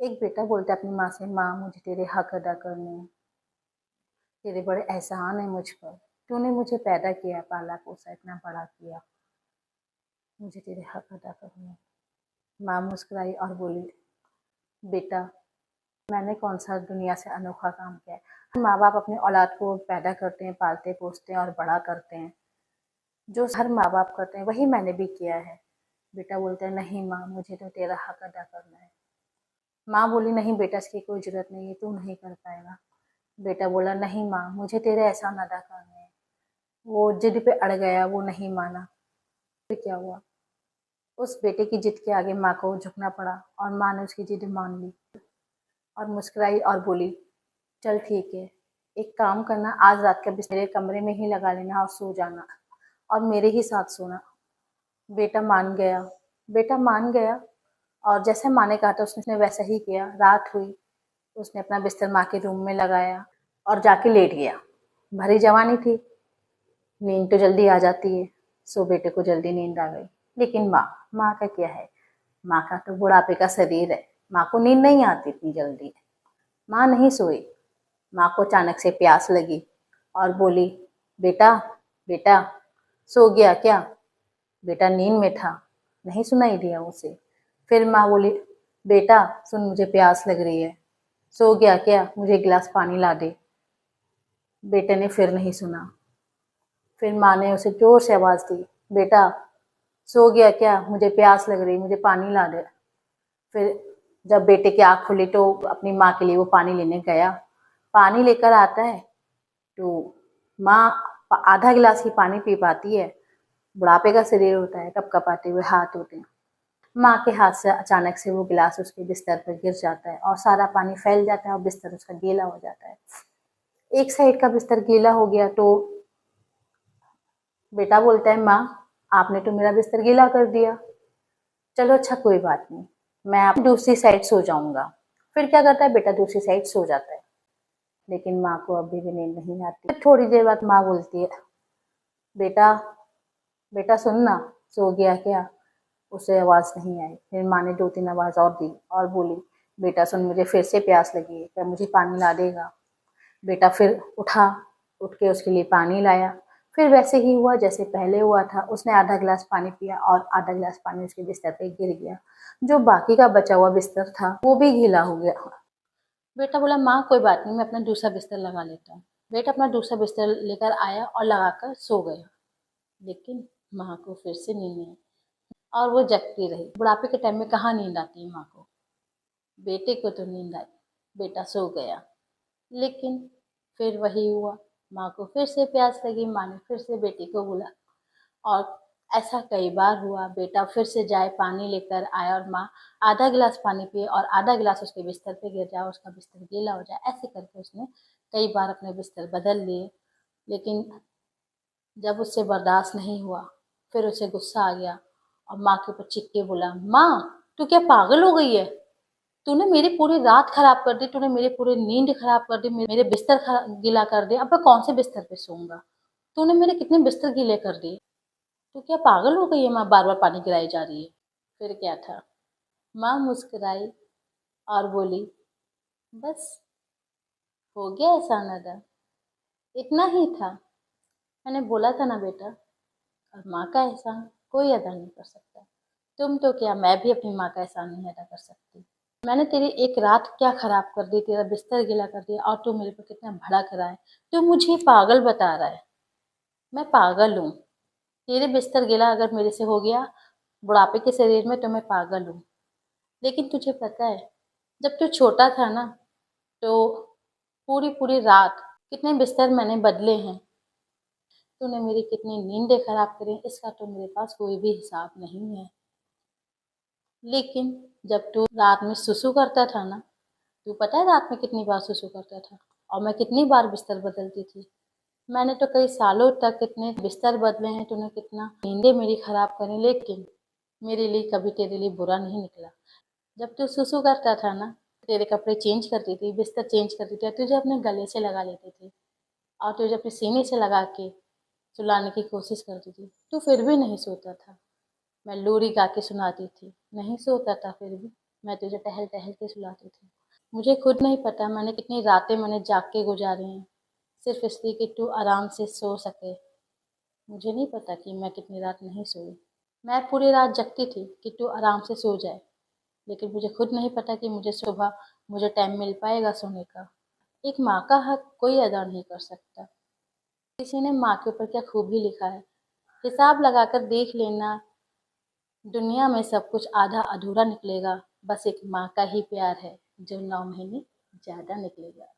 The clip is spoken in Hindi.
एक बेटा बोलता है अपनी माँ से, माँ मुझे तेरे हक अदा करने हैं, तेरे बड़े एहसान है मुझ पर, तूने मुझे पैदा किया, पाला पोसा, इतना बड़ा किया, मुझे तेरे हक अदा करने हैं। माँ मुस्कुराई और बोली, बेटा मैंने कौन सा दुनिया से अनोखा काम किया है। माँ बाप अपने औलाद को पैदा करते हैं, पालते पोसते हैं और बड़ा करते हैं, जो हर माँ बाप करते हैं वही मैंने भी किया है। बेटा बोलता है, नहीं माँ मुझे तो तेरा हक अदा करना है। माँ बोली, नहीं बेटा इसकी कोई जरूरत नहीं है, तू नहीं कर पाएगा। बेटा बोला, नहीं माँ मुझे तेरे एहसान अदा करने हैं। वो जिद पे अड़ गया, वो नहीं माना। फिर क्या हुआ, उस बेटे की जिद के आगे माँ को झुकना पड़ा और माँ ने उसकी जिद मान ली और मुस्कुराई और बोली, चल ठीक है, एक काम करना, आज रात का बिस्तर मेरे कमरे में ही लगा लेना और सो जाना और मेरे ही साथ सोना। बेटा मान गया। बेटा मान गया और जैसे माँ ने कहा था उसने वैसा ही किया। रात हुई, उसने अपना बिस्तर माँ के रूम में लगाया और जाके लेट गया। भरी जवानी थी, नींद तो जल्दी आ जाती है, सो बेटे को जल्दी नींद आ गई। लेकिन माँ का क्या है, माँ का तो बुढ़ापे का शरीर है, माँ को नींद नहीं आती इतनी जल्दी। माँ नहीं सोई। माँ को अचानक से प्यास लगी और बोली, बेटा बेटा सो गया क्या। बेटा नींद में था, नहीं सुनाई दिया उसे। फिर माँ बोली, बेटा सुन मुझे प्यास लग रही है, सो गया क्या, मुझे एक गिलास पानी ला दे। बेटे ने फिर नहीं सुना। फिर माँ ने उसे जोर से आवाज़ दी, बेटा सो गया क्या, मुझे प्यास लग रही, मुझे पानी ला दे। फिर जब बेटे की आँख खुली तो अपनी माँ के लिए वो पानी लेने गया। पानी लेकर आता है तो माँ आधा गिलास ही पानी पी पाती है। बुढ़ापे का शरीर होता है, कपकपाते हुए हाथ होते हैं। माँ के हाथ से अचानक से वो गिलास उसके बिस्तर पर गिर जाता है और सारा पानी फैल जाता है और बिस्तर उसका गीला हो जाता है। एक साइड का बिस्तर गीला हो गया तो बेटा बोलता है, माँ आपने तो मेरा बिस्तर गीला कर दिया, चलो अच्छा कोई बात नहीं, मैं आप दूसरी साइड सो जाऊंगा। फिर क्या करता है, बेटा दूसरी साइड सो जाता है। लेकिन माँ को अभी भी नींद नहीं आती। फिर थोड़ी देर बाद माँ बोलती है, बेटा बेटा सुनना, सो गया क्या। उसे आवाज़ नहीं आई। फिर माँ ने 2-3 आवाज़ और दी और बोली, बेटा सुन मुझे फिर से प्यास लगी है, क्या मुझे पानी ला देगा। बेटा फिर उठा, उठ के उसके लिए पानी लाया। फिर वैसे ही हुआ जैसे पहले हुआ था, उसने आधा गिलास पानी पिया और आधा गिलास पानी उसके बिस्तर पे गिर गया। जो बाकी का बचा हुआ बिस्तर था वो भी गीला हो गया। बेटा बोला, माँ कोई बात नहीं, मैं अपना दूसरा बिस्तर लगा लेता हूँ। बेटा अपना दूसरा बिस्तर लेकर आया और लगाकर सो गया। लेकिन माँ को फिर से नींद नहीं आई और वो जगती रही। बुढ़ापे के टाइम में कहाँ नींद आती है माँ को। बेटे को तो नींद आई, बेटा सो गया। लेकिन फिर वही हुआ, माँ को फिर से प्यास लगी, माँ ने फिर से बेटी को बुला और ऐसा कई बार हुआ। बेटा फिर से जाए, पानी लेकर आया और माँ आधा गिलास पानी पिए और आधा गिलास उसके बिस्तर पे गिर जाए, उसका बिस्तर गीला हो जाए। ऐसे करके उसने कई बार अपने बिस्तर बदल लिए। लेकिन जब उससे बर्दाश्त नहीं हुआ, फिर उसे गुस्सा आ गया और माँ के ऊपर चीख के बोला, माँ तू क्या पागल हो गई है, तूने मेरी पूरी रात खराब कर दी, तूने मेरी पूरी नींद खराब कर दी, मेरे बिस्तर गीला कर दिया, अब मैं कौन से बिस्तर पे सोऊंगा, तूने मेरे कितने बिस्तर गीले कर दिए, तू क्या पागल हो गई है। माँ बार बार पानी गिराई जा रही है। फिर क्या था, माँ मुस्कुराई और बोली, बस हो गया एहसान अदा, इतना ही था, मैंने बोला था ना बेटा। और माँ का एहसान कोई अदा नहीं कर सकता। तुम तो क्या, मैं भी अपनी माँ का एहसान नहीं अदा कर सकती। मैंने तेरी एक रात क्या खराब कर दी, तेरा बिस्तर गीला कर दिया और तू मेरे पर कितना भड़क रहा है। तू मुझे पागल बता रहा है, मैं पागल हूँ। तेरे बिस्तर गीला अगर मेरे से हो गया बुढ़ापे के शरीर में तो मैं पागल हूँ। लेकिन तुझे पता है, जब तू छोटा था ना तो पूरी पूरी रात कितने बिस्तर मैंने बदले हैं, तूने मेरी कितनी नींदें खराब करी, इसका तो मेरे पास कोई भी हिसाब नहीं है। लेकिन जब तू रात में सुसु करता था ना, तू पता है रात में कितनी बार सुसु करता था और मैं कितनी बार बिस्तर बदलती थी। मैंने तो कई सालों तक कितने बिस्तर बदले हैं, तूने कितना नींदें मेरी खराब करी, लेकिन मेरे लिए कभी तेरे लिए बुरा नहीं निकला। जब तू सुसु करता था ना, तेरे कपड़े चेंज करती थी, बिस्तर चेंज करती थी, तुझे अपने गले से लगा लेती थी और तुझे अपने सीने से लगा के सुलाने की कोशिश करती थी, तू फिर भी नहीं सोता था। मैं लोरी गा के सुनाती थी, नहीं सोता था फिर भी। मैं तुझे टहल टहल के सुलाती थी। मुझे खुद नहीं पता मैंने कितनी रातें मैंने जाग के गुजारी हैं, सिर्फ इसलिए कि तू आराम से सो सके। मुझे नहीं पता कि मैं कितनी रात नहीं सोई। मैं पूरी रात जगती थी कि तू आराम से सो जाए, लेकिन मुझे खुद नहीं पता कि मुझे टाइम मिल पाएगा सोने का। एक माँ का हक कोई अदा नहीं कर सकता। किसी ने माँ के ऊपर क्या खूबी लिखा है, हिसाब लगाकर देख लेना। दुनिया में सब कुछ आधा अधूरा निकलेगा, बस एक माँ का ही प्यार है जो 9 महीने ज़्यादा निकलेगा।